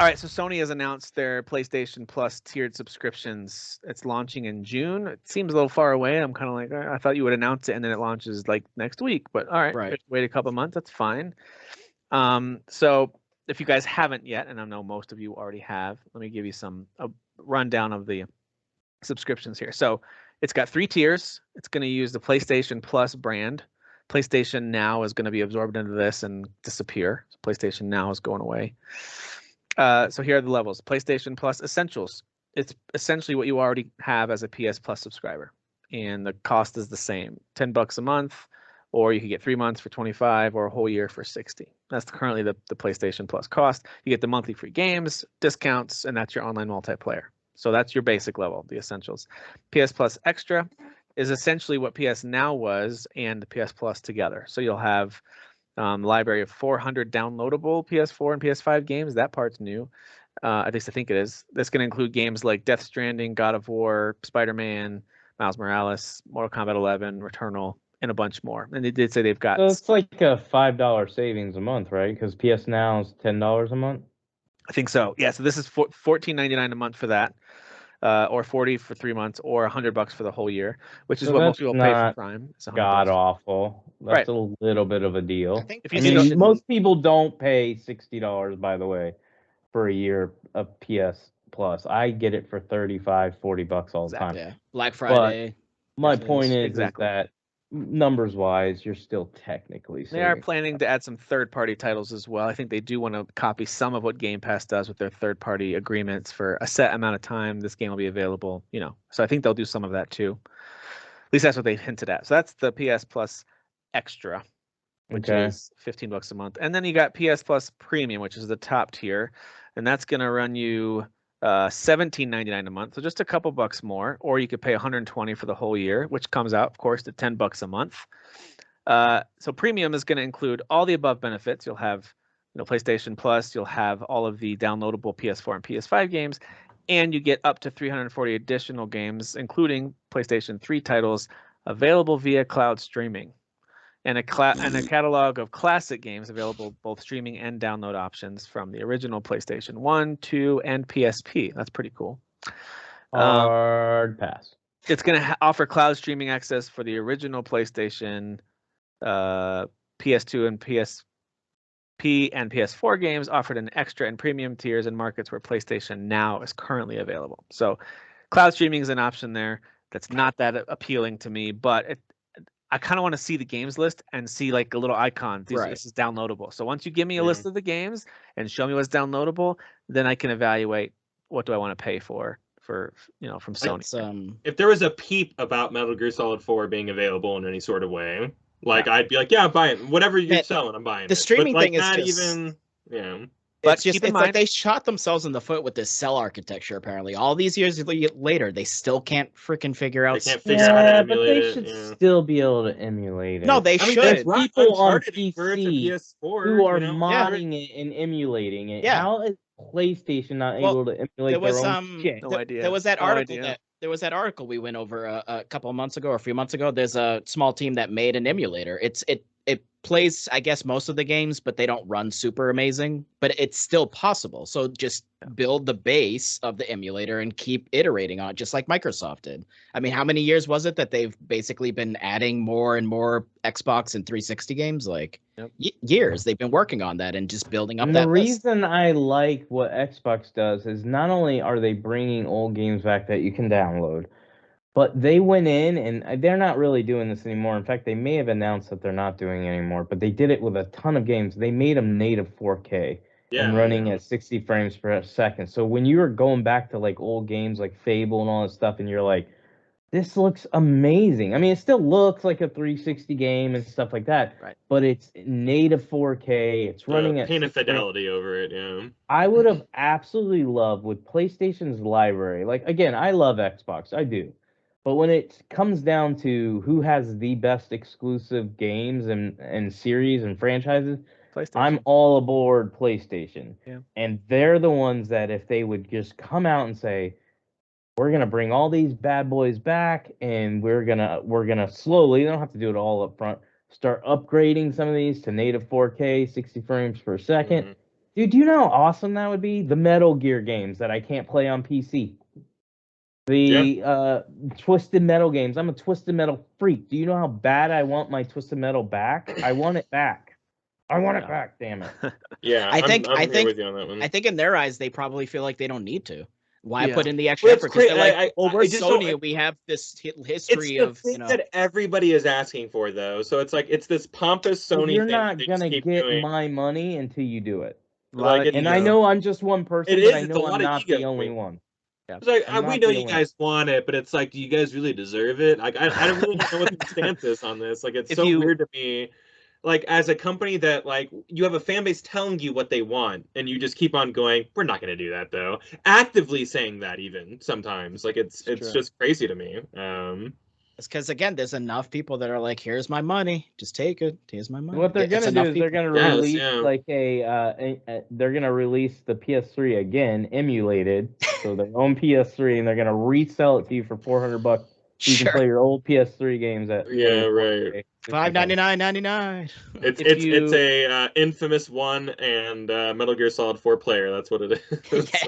All right, so Sony has announced their PlayStation Plus tiered subscriptions. It's launching in June. It seems a little far away. I'm kind of like, I thought you would announce it and then it launches like next week. But all right, Right. wait a couple months. That's fine. So if you guys haven't yet, and I know most of you already have, let me give you a rundown of the subscriptions here. So it's got 3 tiers. It's going to use the PlayStation Plus brand. PlayStation Now is going to be absorbed into this and disappear. So PlayStation Now is going away. So here are the levels. PlayStation Plus Essentials. It's essentially what you already have as a PS Plus subscriber, and the cost is the same, $10 a month, or you can get 3 months for 25, or a whole year for 60. That's currently the PlayStation Plus cost. You get the monthly free games, discounts, and that's your online multiplayer. So that's your basic level, the Essentials. PS Plus Extra is essentially what PS Now was and the PS Plus together. So you'll have library of 400 downloadable PS4 and PS5 games. That part's new. At least I think it is. That's going to include games like Death Stranding, God of War, Spider-Man, Miles Morales, Mortal Kombat 11, Returnal, and a bunch more. And they did say they've got. So it's like a $5 savings a month, right? Because PS Now is $10 a month. I think so. Yeah. So this is $14.99 a month for that, or 40 for 3 months, or $100 for the whole year, which is what most people pay for Prime. It's God awful. That's a little bit of a deal. I mean, most people don't pay $60, by the way, for a year of PS Plus. I get it for $35-$40 all the time. Yeah, Black Friday. But my point is that numbers-wise, you're still technically saving. They are planning to add some third-party titles as well. I think they do want to copy some of what Game Pass does with their third-party agreements for a set amount of time. This game will be available, So I think they'll do some of that too. At least that's what they've hinted at. So that's the PS Plus Extra, which is $15 a month. And then you got PS Plus Premium, which is the top tier, and that's going to run you $17.99 a month, so just a couple bucks more, or you could pay $120 for the whole year, which comes out, of course, to $10 a month. So Premium is going to include all the above benefits. You'll have, PlayStation Plus. You'll have all of the downloadable PS4 and PS5 games, and you get up to 340 additional games, including PlayStation 3 titles available via cloud streaming, and a catalog of classic games available both streaming and download options from the original PlayStation 1, 2, and PSP. That's pretty cool. Hard pass. It's going to offer cloud streaming access for the original PlayStation, PS2 and PSP and PS4 games, offered in extra and premium tiers in markets where PlayStation Now is currently available. So cloud streaming is an option there. That's not that appealing to me, but I kind of want to see the games list and see like a little icon. This is downloadable. So once you give me a list of the games and show me what's downloadable, then I can evaluate what do I want to pay for from Sony. If there was a peep about Metal Gear Solid 4 being available in any sort of way, I'd be like, yeah, I'm buying whatever you're selling. I'm buying. The streaming thing is not just even. But it's like they shot themselves in the foot with this cell architecture. Apparently, all these years later, they still can't freaking figure out. They can't figure out how to emulate but they should still be able to emulate it. No, they should. There's people on PC PS4 who are modding it and emulating it. Yeah. How is PlayStation not able to emulate their own shit? No idea. There was that article there was that article we went over a couple of months ago or a few months ago. There's a small team that made an emulator. It plays, I guess, most of the games, but they don't run super amazing. But it's still possible. So just build the base of the emulator and keep iterating on it, just like Microsoft did. I mean, how many years was it that they've basically been adding more and more Xbox and 360 games? Like years. They've been working on that and just building up and that the list. reason I like what Xbox does is not only are they bringing old games back that you can download, but they went in, and they're not really doing this anymore. In fact, they may have announced that they're not doing it anymore, but they did it with a ton of games. They made them native 4K and running at 60 frames per second. So when you were going back to like old games like Fable and all this stuff, and you're like, this looks amazing. I mean, it still looks like a 360 game and stuff like that, but it's native 4K. It's running at paint of fidelity over it. Yeah, I would have absolutely loved with PlayStation's library. Like, again, I love Xbox. I do. But when it comes down to who has the best exclusive games and series and franchises, I'm all aboard PlayStation. Yeah. And they're the ones that if they would just come out and say, we're going to bring all these bad boys back, and we're gonna slowly, they don't have to do it all up front, start upgrading some of these to native 4K, 60 frames per second. Dude, do you know how awesome that would be? The Metal Gear games that I can't play on PC. The Twisted Metal games. I'm a Twisted Metal freak. Do you know how bad I want my Twisted Metal back? I want it back. I want it back, damn it. Yeah, I think with you on that one. I think in their eyes they probably feel like they don't need to. Why Yeah. put in the extra Well, it's effort? Because they're cra- like, well, we're I just don't- Sony and we have this It's history the of, thing that everybody is asking for, though. So it's like it's this pompous Sony You're thing not that they gonna just keep get doing. my money until you do it. Lot of Like, And ego. I know I'm just one person, It but is, I it's a know lot I'm of not ego the for only me. one. It's like I'm we not know the you only guys want it, but it's like, do you guys really deserve it? Like I don't really know what the stance is on this. Like it's If so you- weird to me. Like as a company that like you have a fan base telling you what they want, and you just keep on going. We're not going to do that though. Actively saying that even sometimes, like it's true. just crazy to me. It's because again, there's enough people that are like, here's my money, just take it. Here's my money. What they're It's gonna do enough is they're people. gonna Yes, release yeah. like they're gonna release the PS3 again, emulated, so their own PS3, and they're gonna resell it to you for $400. So you can Sure. play your old PS3 games at Yeah, really right. $5.99.99. It's If you- it's a Infamous 1 and Metal Gear Solid 4 player. That's what it is.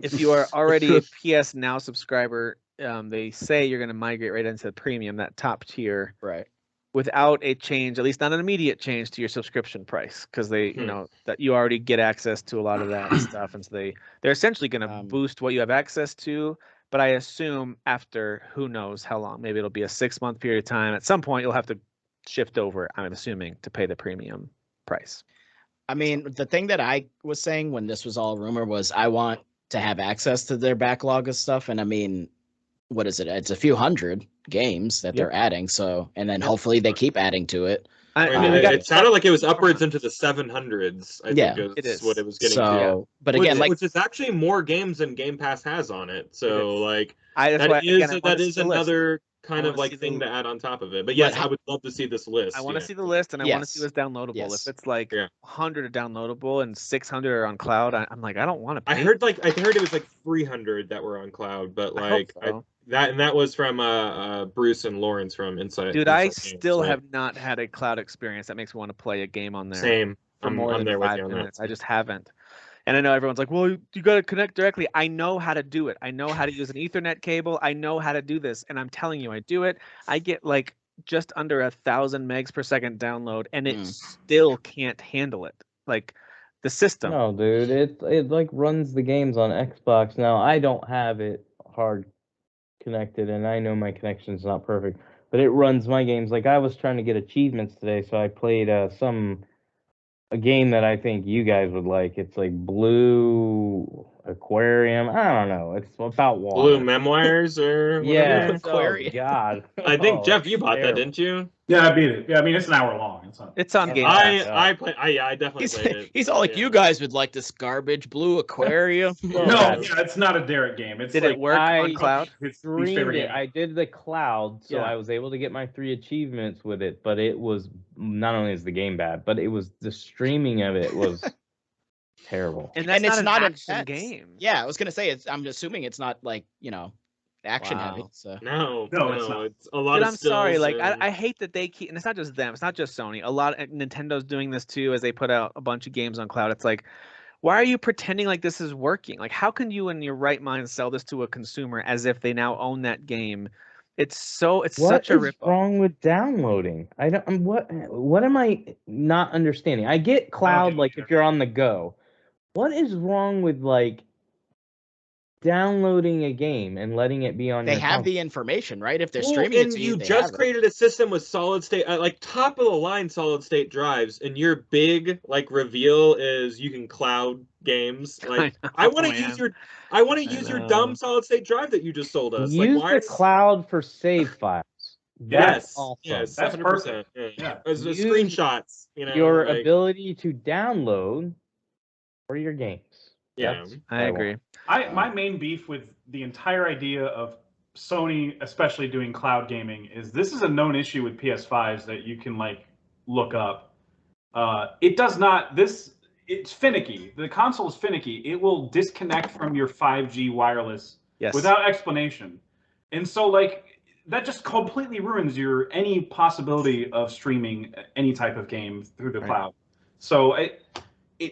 If you are already a PS Now subscriber, they say you're going to migrate right into the premium, that top tier, Right. without a change, at least not an immediate change to your subscription price, because they, you know, that you already get access to a lot of that stuff, and so they're essentially going to boost what you have access to. But I assume after who knows how long, maybe it'll be a 6-month period of time. At some point, you'll have to shift over, I'm assuming, to pay the premium price. I mean, the thing that I was saying when this was all rumor was I want to have access to their backlog of stuff. And I mean, what is it? It's a few hundred games that they're adding. So, and then hopefully they keep adding to it. I mean, it sounded like it was upwards into the 700s. I think it is what it was getting so, to. But again, which is actually more games than Game Pass has on it. So like that is another kind of like thing to add on top of it. But yes, I would love to see this list. I want to see the list, and I want to see what's downloadable. Yes. If it's like 100 are downloadable and 600 are on cloud, I'm like, I don't want to pay. I heard it was like 300 that were on cloud, but like that was from Bruce and Lawrence from Inside. Dude, Inside I Games, still have not had a cloud experience that makes me want to play a game on there. Same. For more than there with 5 you on minutes. that. I just haven't. And I know everyone's like, well, you got to connect directly. I know how to do it. I know how to use an Ethernet cable. I know how to do this. And I'm telling you, I do it. I get like just under 1,000 megs per second download, and it still can't handle it. Like the system. No, dude, it like runs the games on Xbox now. I don't have it hard connected, and I know my connection's not perfect, but it runs my games. Like I was trying to get achievements today, so I played a game that I think you guys would like. It's like Blue Aquarium. I don't know. It's about water. Blue Memoirs or yeah. Aquarium. Oh God. I think Jeff, you it's bought that, terrible. didn't you? Yeah, I beat it. Yeah, I mean it's an hour long. It's on Game Pass. I definitely played it. He's all like, you guys would like this garbage Blue Aquarium. No, it's not a Derek game. It's Did like it work on cloud? his Streamed favorite it. game. I did the cloud, so Yeah. I was able to get my 3 achievements with it. But it was not only is the game bad, but it was the streaming of it was terrible. And that's it's not an not action intense. game. Yeah, I was gonna say I'm assuming it's not like, action heavy. So No, it's not. It's a lot Dude, of I'm sorry. stills Like, and- I hate that they keep, and it's not just them. It's not just Sony. A lot of Nintendo's doing this too, as they put out a bunch of games on cloud. It's like, why are you pretending like this is working? Like, how can you, in your right mind, sell this to a consumer as if they now own that game? It's such a rip. What's wrong with downloading? I don't. What am I not understanding? I get cloud, like if you're on the go. What is wrong with like downloading a game and letting it be on they your have console? the information, right? If they're Well, streaming it and to you they just have it. created a system with solid state, like top of the line solid state drives, and your big like reveal is you can cloud games. Like I want to use your dumb solid state drive that you just sold us. Use like, why the cloud for save files. Yes, awesome. yes, That's 100%. perfect. Yeah. Yeah. As screenshots, Your like, ability to download for your games. Yeah. That's what I agree. want. My main beef with the entire idea of Sony, especially doing cloud gaming, is this is a known issue with PS5s that you can like look up. It does not. It's finicky. The console is finicky. It will disconnect from your 5G wireless without explanation, and so like that just completely ruins any possibility of streaming any type of game through the cloud. So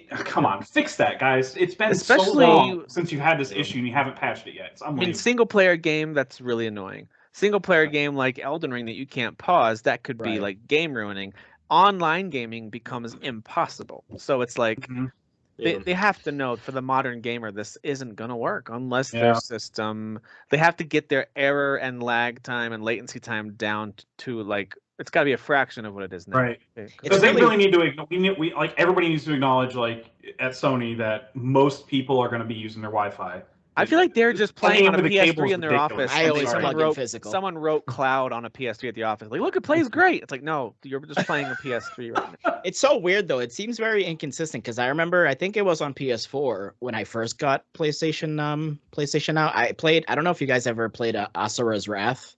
Come on, fix that, guys. It's been so Especially- long since you've had this issue and you haven't patched it yet. It's I mean, unbelievable. single player game, that's really annoying. Single player game like Elden Ring that you can't pause, that could be Right. like game ruining. Online gaming becomes impossible. So it's like Mhm. they have to know, for the modern gamer, this isn't going to work unless Yeah. their system, they have to get their error and lag time and latency time down to like, it's got to be a fraction of what it is now. Right. Okay, 'cause It's Because they really- really need to. We like everybody needs to acknowledge, like at Sony, that most people are going to be using their Wi-Fi. I feel like they're just playing on a Plugging into the cable PS3 is in their ridiculous. office. I and always someone plug in wrote, physical. Someone wrote cloud on a PS3 at the office. Like, look, it plays great. It's like, no, you're just playing a PS3 right now. It's so weird though. It seems very inconsistent because I remember I think it was on PS4 when I first got PlayStation out. I don't know if you guys ever played Asura's Wrath.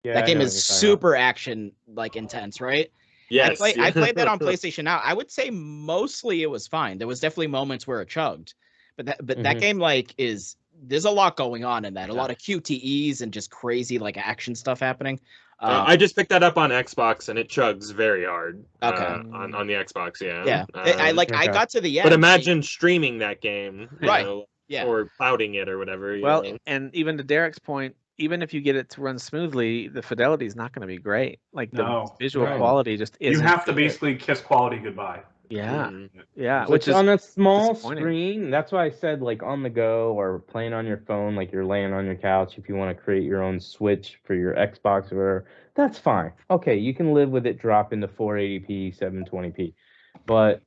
Yeah, That I game know is what you're talking about. super action like intense, right? Yes. I played that on PlayStation Now. I would say mostly it was fine. There was definitely moments where it chugged. But that Mhm. game like there's a lot going on in that. A Yeah. lot of QTEs and just crazy like action stuff happening. I just picked that up on Xbox and it chugs very hard. Okay. On the Xbox, yeah. Yeah. I Okay. got to the end. But imagine streaming that game, you Right. know, Yeah. or clouding it or whatever. Well, know. and even to Derek's point, even if you get it to run smoothly, the fidelity is not going to be great. Like the No. visual No. quality just isn't. You have to good. basically kiss quality goodbye. Yeah, Mhm. yeah. Which Which is on a small disappointing. screen, that's why I said like on the go or playing on your phone, like you're laying on your couch. If you want to create your own Switch for your Xbox or whatever, that's fine. Okay, you can live with it dropping to 480p, 720p. But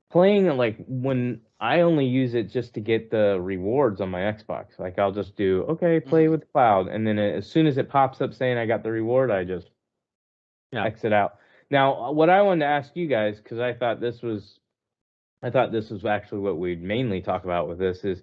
playing like when I only use it just to get the rewards on my Xbox, like I'll just do play with cloud, and then as soon as it pops up saying I got the reward, I just exit out. Now, what I wanted to ask you guys, because I thought this was actually what we'd mainly talk about with this, is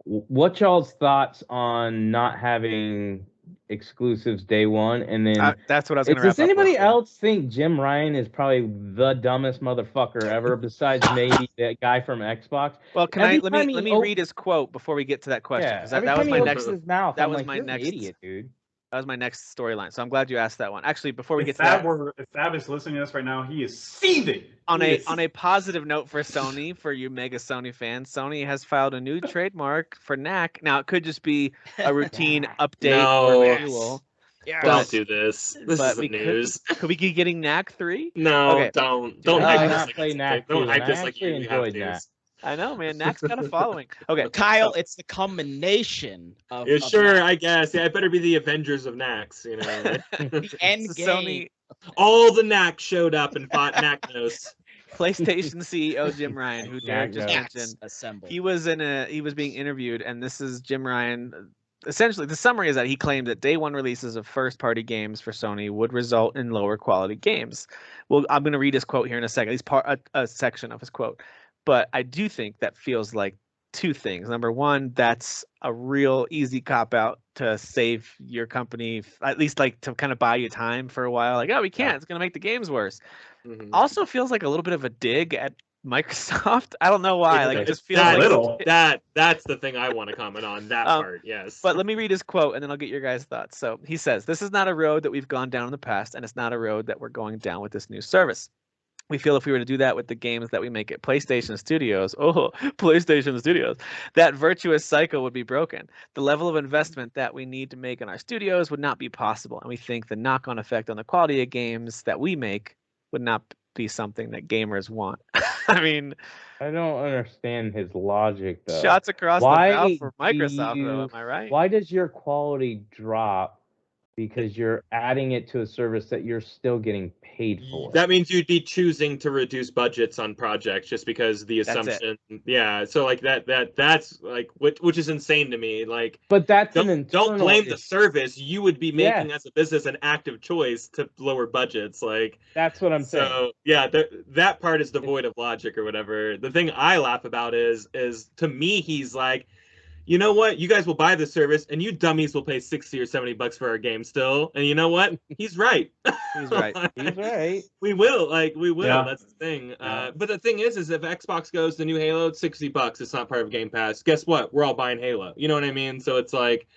what y'all's thoughts on not having exclusives day one, and then that's what I was going to wrap does up anybody with. else think Jim Ryan is probably the dumbest motherfucker ever, besides maybe that guy from Xbox? Well, Every let time me he read his quote before we get to that question? Yeah, 'Cause every that time was he my opens next. his mouth, that I'm was like, my you're next- an idiot, dude. That was my next storyline. So I'm glad you asked that one. Actually, before we get If to that, Fab is listening to us right now, he is seething. on He a is- on a positive note for Sony, for you mega Sony fans, Sony has filed a new trademark for NAC. Now it could just be a routine update or No. renewal. Yes. Don't do this. This but isn't we news. Could we be getting NAC 3? No, Okay. don't I hype did this not like play it's a NAC thing. Don't 2, hype and this I like actually you have enjoyed to. NAC. I know, man. NAC's got a following. Okay, Kyle, so- it's the combination of Yeah, of sure, that. I guess. Yeah, it better be the Avengers of Nax, you know. the end So game. Sony All the Nax showed up and fought Naknos. PlayStation CEO Jim Ryan, who Derek just Nax. mentioned, assembled. he was being interviewed, and this is Jim Ryan. Essentially, the summary is that he claimed that day one releases of first-party games for Sony would result in lower quality games. Well, I'm going to read his quote here in a second. He's a section of his quote, but I do think that feels like two things. Number one, that's a real easy cop out to save your company, at least like to kind of buy you time for a while. Like, oh, we can't. It's going to make the games worse. Mhm. Also feels like a little bit of a dig at Microsoft. I don't know why. Like, it just feels That- like little. That's the thing I want to comment on. That Um, part, yes. But let me read his quote and then I'll get your guys' thoughts. So he says, "This is not a road that we've gone down in the past, and it's not a road that we're going down with this new service. We feel if we were to do that with the games that we make at PlayStation Studios, PlayStation Studios, that virtuous cycle would be broken. The level of investment that we need to make in our studios would not be possible, and we think the knock-on effect on the quality of games that we make would not be something that gamers want." I mean, I don't understand his logic though. shots across Why the bow for do Microsoft, though. you- Am I right? Why does your quality drop because you're adding it to a service that you're still getting paid for? That means you'd be choosing to reduce budgets on projects just because the That's it. assumption. Yeah, so like that's like which is insane to me. Like But that's an don't internal blame the issue. service. You would be making Yes. as a business an active choice to lower budgets. Like That's what I'm saying. so yeah, that part is devoid of logic or whatever. The thing I laugh about is to me he's like, you know what? You guys will buy the service, and you dummies will pay $60 or $70 for our game still. And you know what? He's right. He's right. He's right. We will. Yeah. That's the thing. Yeah. But the thing is if Xbox goes the new Halo, it's $60. It's not part of Game Pass. Guess what? We're all buying Halo. You know what I mean? So it's like,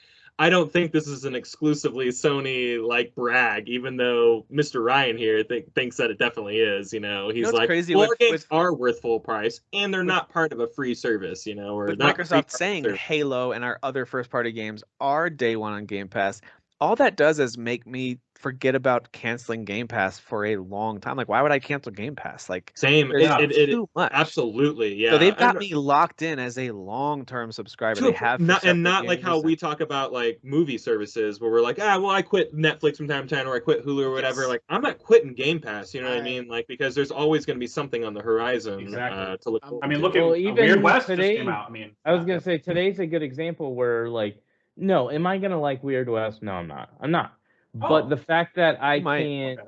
I don't think this is an exclusively Sony like brag, even though Mr. Ryan here thinks that it definitely is. You know, he's like, crazy well, with, our games are worth full price, and they're not part of a free service. You know, or with not Microsoft saying Halo and our other first-party games are day one on Game Pass. All that does is make me forget about canceling Game Pass for a long time. Like, why would I cancel Game Pass? Like, same. Too much. Absolutely, yeah. So they've got me locked in as a long-term subscriber. They have not like how we talk about like movie services where we're like, well, I quit Netflix from time to time, or I quit Hulu or whatever. Like, I'm not quitting Game Pass. You know what I mean? Like, because there's always going to be something on the horizon to look forward I mean, to. look at Weird West just came out. I mean, I was gonna say today's a good example where like, no, am I gonna like Weird West? No, I'm not. But the fact that I can't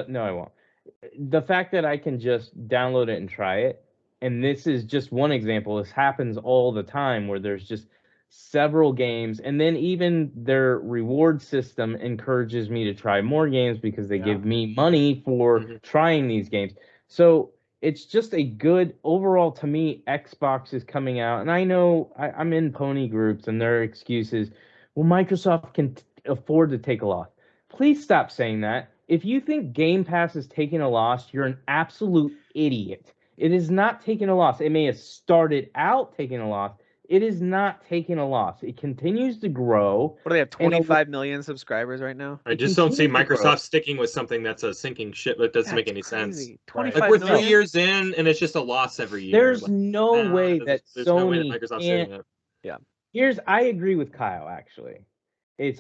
no, I won't. The fact that I can just download it and try it, and this is just one example. This happens all the time where there's just several games, and then even their reward system encourages me to try more games because they give me money for trying these games. So it's just a good overall to me. Xbox is coming out, and I know I'm in pony groups, and their excuse is, well, Microsoft can afford to take a loss. Please stop saying that. If you think Game Pass is taking a loss, you're an absolute idiot. It is not taking a loss. It may have started out taking a loss. It is not taking a loss. It continues to grow. What do they have? 25 million subscribers right now? I just don't see Microsoft sticking with something that's a sinking ship. That doesn't make any sense. 25 like we're million? 3 years in, and it's just a loss every year. There's no way that Sony Microsoft's can't. doing it. Yeah. I agree with Kyle, actually.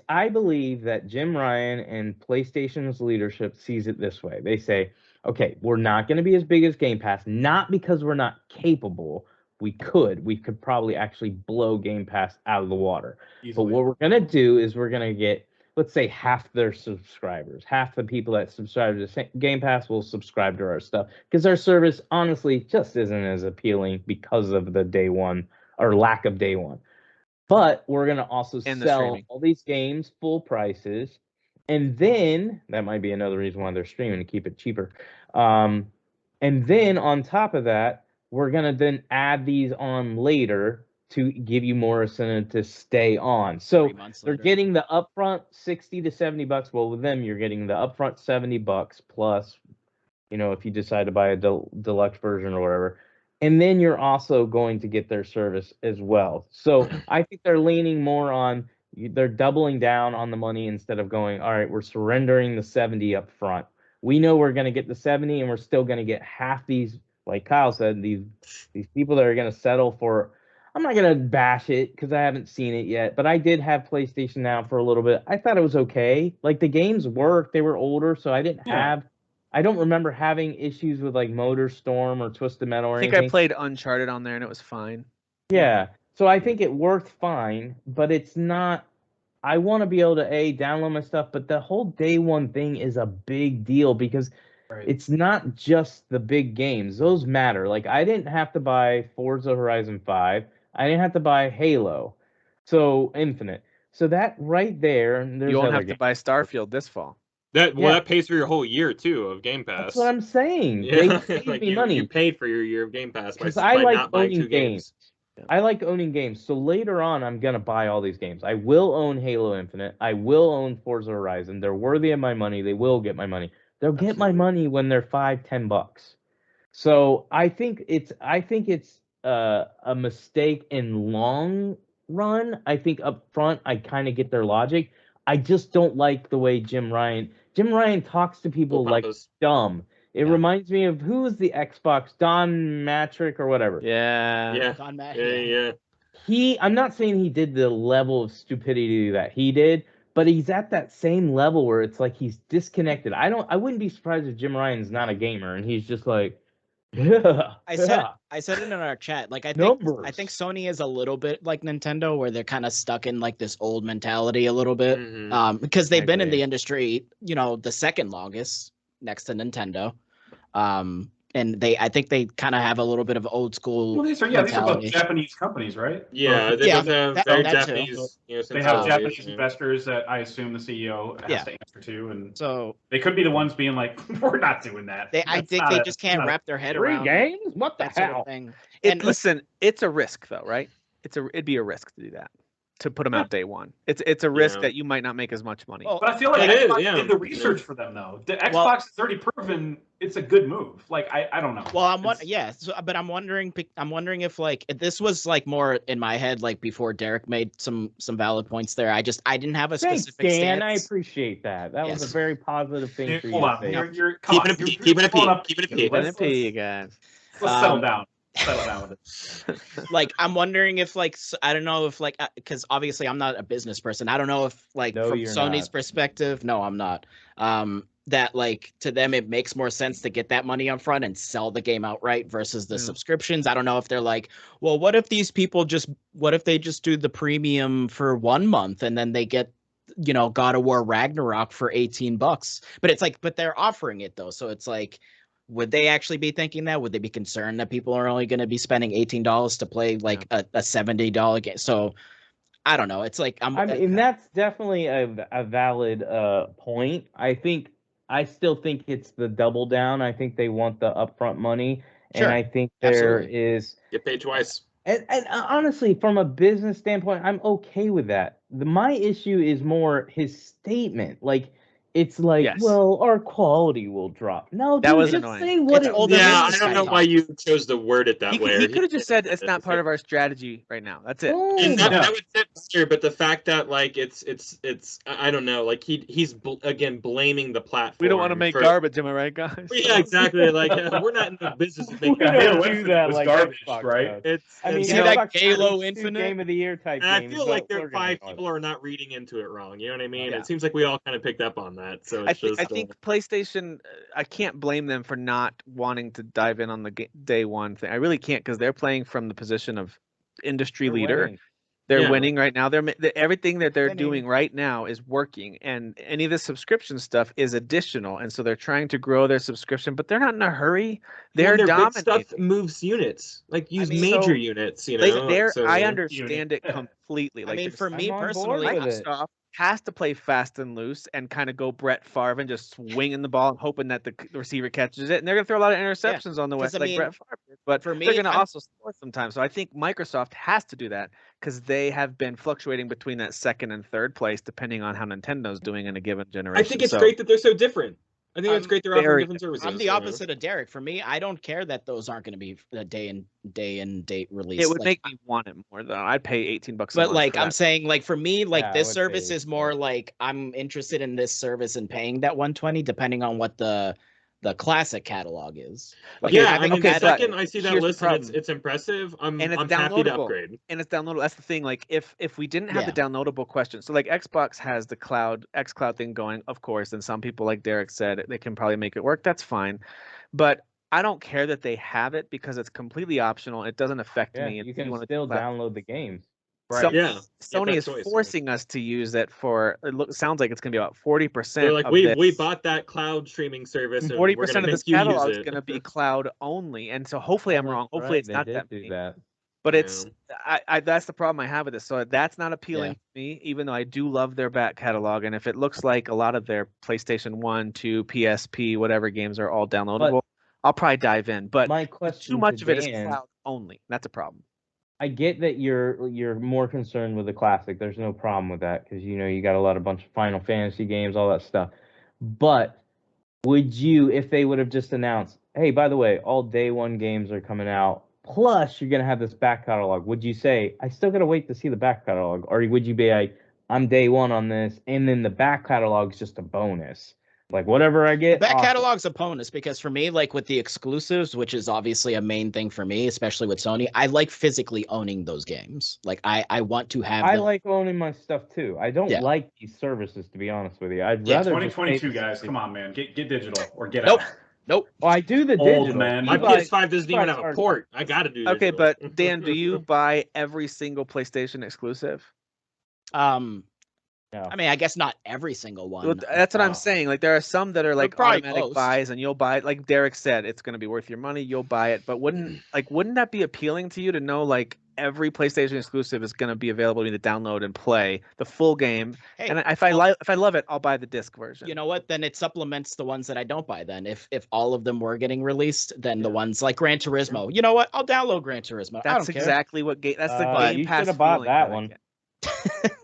I believe that Jim Ryan and PlayStation's leadership sees it this way. They say, okay, we're not going to be as big as Game Pass, not because we're not capable. We could probably actually blow Game Pass out of the water. Easily. But what we're going to do is we're going to get, let's say, half their subscribers. Half the people that subscribe to Game Pass will subscribe to our stuff because our service, honestly, just isn't as appealing because of the day one or lack of day one. But we're going to also sell all these games full prices. And then, that might be another reason why they're streaming, to keep it cheaper. And then, on top of that, we're going to then add these on later to give you more incentive to stay on. So they're getting the upfront $60 to $70. Well, with them, you're getting the upfront $70 plus, if you decide to buy a deluxe version or whatever. And then you're also going to get their service as well. So I think they're leaning more on, they're doubling down on the money instead of going, all right, we're surrendering the 70 up front. We know we're going to get the 70 and we're still going to get half these, like Kyle said, these people that are going to settle for, I'm not going to bash it because I haven't seen it yet, but I did have PlayStation Now for a little bit. I thought it was okay. Like the games worked, they were older, so I don't remember having issues with like Motor Storm or Twisted Metal or anything. I think I played Uncharted on there and it was fine. Yeah. So I think it worked fine, but it's not. I want to be able to download my stuff, but the whole day one thing is a big deal because it's not just the big games. Those matter. Like I didn't have to buy Forza Horizon 5. I didn't have to buy Halo. So Infinite. So that right there. You won't have to buy Starfield this fall. That pays for your whole year too of Game Pass. That's what I'm saying. Yeah. They paid like me money. You paid for your year of Game Pass because by I like not buying owning 2 games. I like owning games. So later on, I'm gonna buy all these games. I will own Halo Infinite. I will own Forza Horizon. They're worthy of my money. They will get my money. They'll get my money when they're $5-10. So I think it's a mistake in long run. I think up front I kind of get their logic. I just don't like the way Jim Ryan talks to people like dumb. It reminds me of who was the Xbox, Don Matrick or whatever. Yeah. Don Matrick. Yeah. I'm not saying he did the level of stupidity that he did, but he's at that same level where it's like he's disconnected. I wouldn't be surprised if Jim Ryan's not a gamer and he's just like, I said it in our chat. Like I think Sony is a little bit like Nintendo, where they're kind of stuck in like this old mentality a little bit, because they've been in the industry, the second longest next to Nintendo, and I think they kind of have a little bit of old school. Well, these are both Japanese companies, right? Yeah, they both have very Japanese. They have Japanese investors that I assume the Ceo has to answer to, and so they could be the ones being like, "We're not doing that." I think they just can't wrap their head around games. What the that hell? sort of thing. Listen, it's a risk though, right? It'd be a risk to do that. to put them out day one. It's a risk Yeah. that you might not make as much money. Well, But I feel like It is, Xbox yeah. did the research for them though. The Xbox has already proven it's a good move. Like I don't know. Well, It's- but I'm wondering if like if this was like more in my head, like before Derek made some valid points there. I didn't have a Thanks, specific Dan. I stance. appreciate that. That was Yes. a very positive thing Yeah, for you hold to on. say. You're come Keep on. it a You're P. Keep it a pulling P. up- Keep it a P. Keep it in let's- P, you guys. Let's settle down. Settle down with it. Like I'm wondering if like I don't know if like because obviously I'm not a business person. I don't know if like No, from you're Sony's not. perspective, no, I'm not. That like to them it makes more sense to get that money up front and sell the game outright versus the Yeah. subscriptions. I don't know if they're like, well, what if they just do the premium for 1 month and then they get God of War Ragnarok for $18. But it's like, but they're offering it though, so it's like, would they actually be thinking that? Would they be concerned that people are only going to be spending $18 to play like a $70 game? So I don't know. It's like I mean, that's definitely a valid point. I still think it's the double down. I think they want the upfront money, Sure, and I think there absolutely. is. Get paid twice. And honestly, from a business standpoint, I'm okay with that. My issue is more his statement. Like, it's like, Yes. well, our quality will drop. No, That dude, was just annoying. say what It's it older Yeah, I business don't guy know talk. why you chose to word it that He way. could have just said it's not part of our strategy right now. That's it. Boom. And that, Yeah. that would fit better, but the fact that like it's I don't know, like he's again blaming the platform. We don't want to make for, garbage, am I right, guys? Yeah, exactly. Like we're not in the business of We making. don't Halo do Infinite that was like garbage, Xbox right? does. I mean, See Xbox that Halo released two Infinite? Game of the Year type And I games. feel but like there we're are gonna 5 ignore people are not reading into it wrong. You know what I mean? Yeah. It seems like we all kind of picked up on that. So it's I just think PlayStation. I can't blame them for not wanting to dive in on the day one thing. I really can't because they're playing from the position of industry They're leader. winning. They're Yeah. winning right now. Everything that they're Winning. doing right now is working, and any of the subscription stuff is additional. And so they're trying to grow their subscription, but they're not in a hurry. They're their big dominating. stuff moves units, like use mean, major so units. You Like, know, so I understand it completely. I Like, mean, there's- for me I'm on board personally, with it. Microsoft has to play fast and loose and kind of go Brett Favre and just swinging the ball and hoping that the receiver catches it. And they're going to throw a lot of interceptions on the way, 'cause, I like mean, Brett Favre did. But for me, they're going to I'm- also score sometimes. So I think Microsoft has to do that because they have been fluctuating between that second and third place depending on how Nintendo's doing in a given generation. I think it's So great that they're so different. I think it's I'm great they're offering very different services. I'm the you know? opposite of Derek. For me, I don't care that those aren't going to be a day and date release. it would Like, make me want it more, though. I'd pay $18 a but month like for I'm that. saying, like for me, like Yeah, I this would service pay is more like I'm interested in this service and paying that 120 depending on what the classic catalog is. Like, Yeah, I having mean, okay, the but second I see that here's the list and problem. it's impressive, I'm And it's happy to downloadable. upgrade. And it's downloadable. That's the thing. Like if we didn't have the downloadable question, so like Xbox has the xCloud thing going, of course, and some people, like Derek said, they can probably make it work. That's fine. But I don't care that they have it because it's completely optional. It doesn't affect Yeah, me. you If can wanna still do cloud. download the games. So- Yeah. Sony that is choice, yeah. forcing us to use it for. Sounds like it's going to be about 40%. They're like, of we this. bought that cloud streaming service, and 40% we're gonna of make this you use catalog is it. going to be cloud only, and so hopefully I'm Oh, wrong. that's Hopefully right, it's they not did that do many. that. But it's Yeah. I that's the problem I have with this. So that's not appealing to me, even though I do love their back catalog. And if it looks like a lot of their PlayStation 1, 2, PSP, whatever games are all downloadable, I'll probably dive in. But My question too much to of it is Dan, cloud only. That's a problem. I get that you're more concerned with the classic. There's no problem with that because you got a bunch of Final Fantasy games, all that stuff. But would you, if they would have just announced, hey, by the way, all day one games are coming out, plus you're gonna have this back catalog, would you say, I still gotta wait to see the back catalog? Or would you be like, I'm day one on this, and then the back catalog's just a bonus? Like whatever I get. Back awesome. catalog's a bonus because for me, like with the exclusives, which is obviously a main thing for me, especially with Sony, I like physically owning those games. Like I want to have. I them. like owning my stuff too. I don't Yeah. like these services, to be honest with you. I'd Yeah, rather just 2022 pay- guys, come on, man, get digital or get Nope. out. Nope. Well, I do the Old digital. man. My You buy- PS5 doesn't even have a hard. port. I gotta do Okay, digital. but Dan, do you buy every single PlayStation exclusive? No. I mean, I guess not every single one. Well, that's what I'm Oh. saying. Like there are some that are like probably automatic most. buys, and you'll buy it. Like Derek said, it's going to be worth your money. You'll buy it. But wouldn't that be appealing to you to know like every PlayStation exclusive is going to be available to download and play the full game? Hey, And if I love it, I'll buy the disc version. you know what? Then it supplements the ones that I don't buy. Then if all of them were getting released, then the Yeah. ones like Gran Turismo. You know what? I'll download Gran Turismo. I That's don't care. exactly what that's the you Game should Pass have bought feeling that I one. get.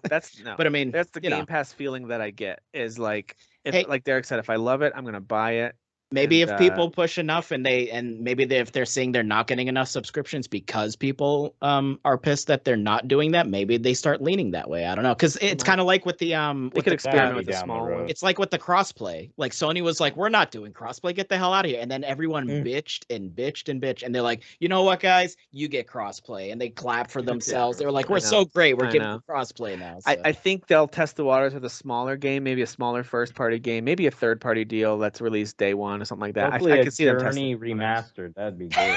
That's no. But I mean, that's the you know. Game Pass feeling that I get is like, if Hey. like Derek said, if I love it, I'm gonna buy it. Maybe And, if people push enough and if they're seeing they're not getting enough subscriptions because people are pissed that they're not doing that, maybe they start leaning that way. I don't know, because it's kind of like with the they could experiment with the down the small road. one. It's like with the crossplay. Like Sony was like, we're not doing crossplay, get the hell out of here. And then everyone bitched and bitched and bitched, and they're like, you know what, guys, you get crossplay, and they clap for themselves. They were like, we're so great, we're giving you crossplay now. So. I think they'll test the waters with a smaller game, maybe a smaller first-party game, maybe a third-party deal that's released day one or something like that. Hopefully I could see them Journey testing. remastered. That'd be great.